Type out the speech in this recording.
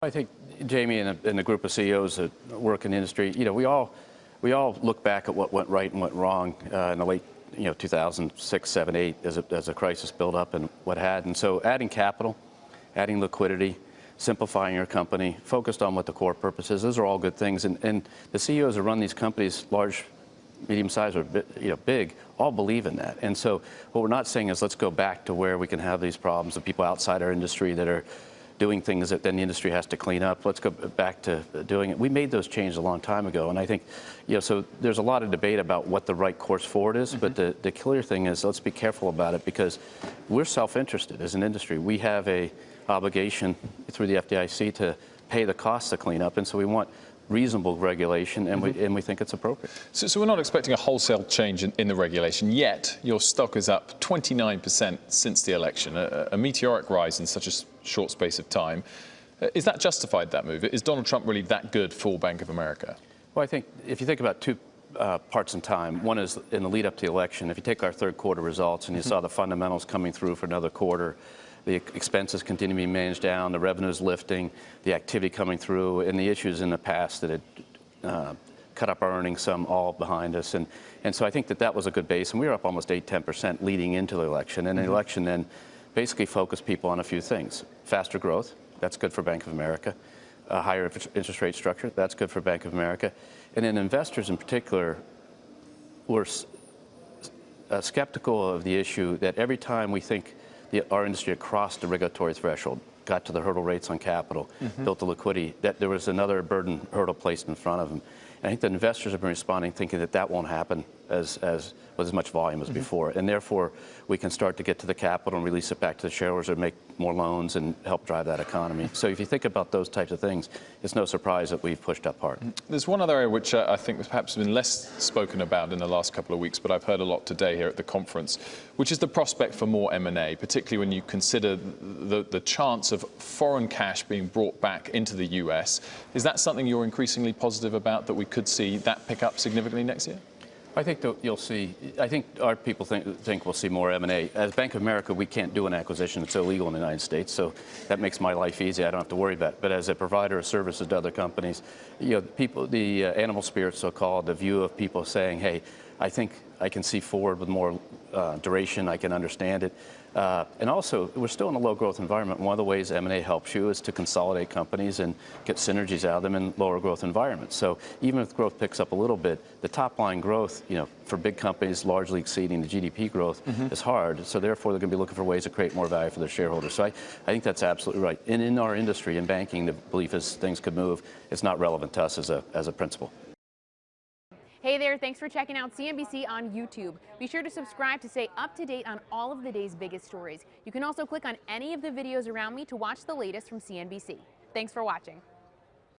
I think, Jamie, and a group of CEOs that work in the industry, we all look back at what went right and went wrong in the late 2006, 7, 8 as a crisis built up and what had. And so adding capital, adding liquidity, simplifying your company, focused on what the core purpose is, those are all good things. And the CEOs who run these companies, large, medium-sized, or big, all believe in that. And so what we're not saying is let's go back to where we can have these problems of people outside our industry that are doing things that then the industry has to clean up. Let's go back to doing it. We made those changes a long time ago, and I think, so there's a lot of debate about what the right course forward is, but the clear thing is let's be careful about it because we're self-interested as an industry. We have a obligation through the FDIC to pay the costs to clean up, and so we want reasonable regulation, and we think it's appropriate. So we're not expecting a wholesale change in the regulation, yet your stock is up 29% since the election, a meteoric rise in such a short space of time. Is that justified, that move? Is Donald Trump really that good for Bank of America? Well, I think if you think about two parts in time, one is in the lead up to the election. If you take our third quarter results and you saw the fundamentals coming through for another quarter, the expenses continue to be managed down, the revenues lifting, the activity coming through, and the issues in the past that had cut up our earnings, some all behind us. And so I think that was a good base. And we were up almost 8–10% leading into the election. And the election then basically focused people on a few things. Faster growth, that's good for Bank of America. A higher interest rate structure, that's good for Bank of America. And then investors in particular were skeptical of the issue that every time we think our industry had crossed the regulatory threshold, got to the hurdle rates on capital, built the liquidity, that there was another burden hurdle placed in front of them. And I think the investors have been responding thinking that won't happen with as much volume as before. And therefore, we can start to get to the capital and release it back to the shareholders and make more loans and help drive that economy. So if you think about those types of things, it's no surprise that we've pushed up hard. There's one other area which I think has perhaps been less spoken about in the last couple of weeks, but I've heard a lot today here at the conference, which is the prospect for more M&A, particularly when you consider the chance of foreign cash being brought back into the US. Is that something you're increasingly positive about, that we could see that pick up significantly next year? I think that you'll see. I think our people think we'll see more M&A. As Bank of America, we can't do an acquisition; it's illegal in the United States. So that makes my life easy. I don't have to worry about it. But as a provider of services to other companies, people, the animal spirit, so-called, the view of people saying, "Hey, I think I can see forward with more duration. I can understand it." And also, we're still in a low-growth environment. One of the ways M&A helps you is to consolidate companies and get synergies out of them in lower-growth environments. So even if growth picks up a little bit, the top-line growth, for big companies largely exceeding the GDP growth is hard. So therefore, they're going to be looking for ways to create more value for their shareholders. So I think that's absolutely right. And in our industry, in banking, the belief is things could move. It's not relevant to us as a principle. Hey there, thanks for checking out CNBC on YouTube. Be sure to subscribe to stay up to date on all of the day's biggest stories. You can also click on any of the videos around me to watch the latest from CNBC. Thanks for watching.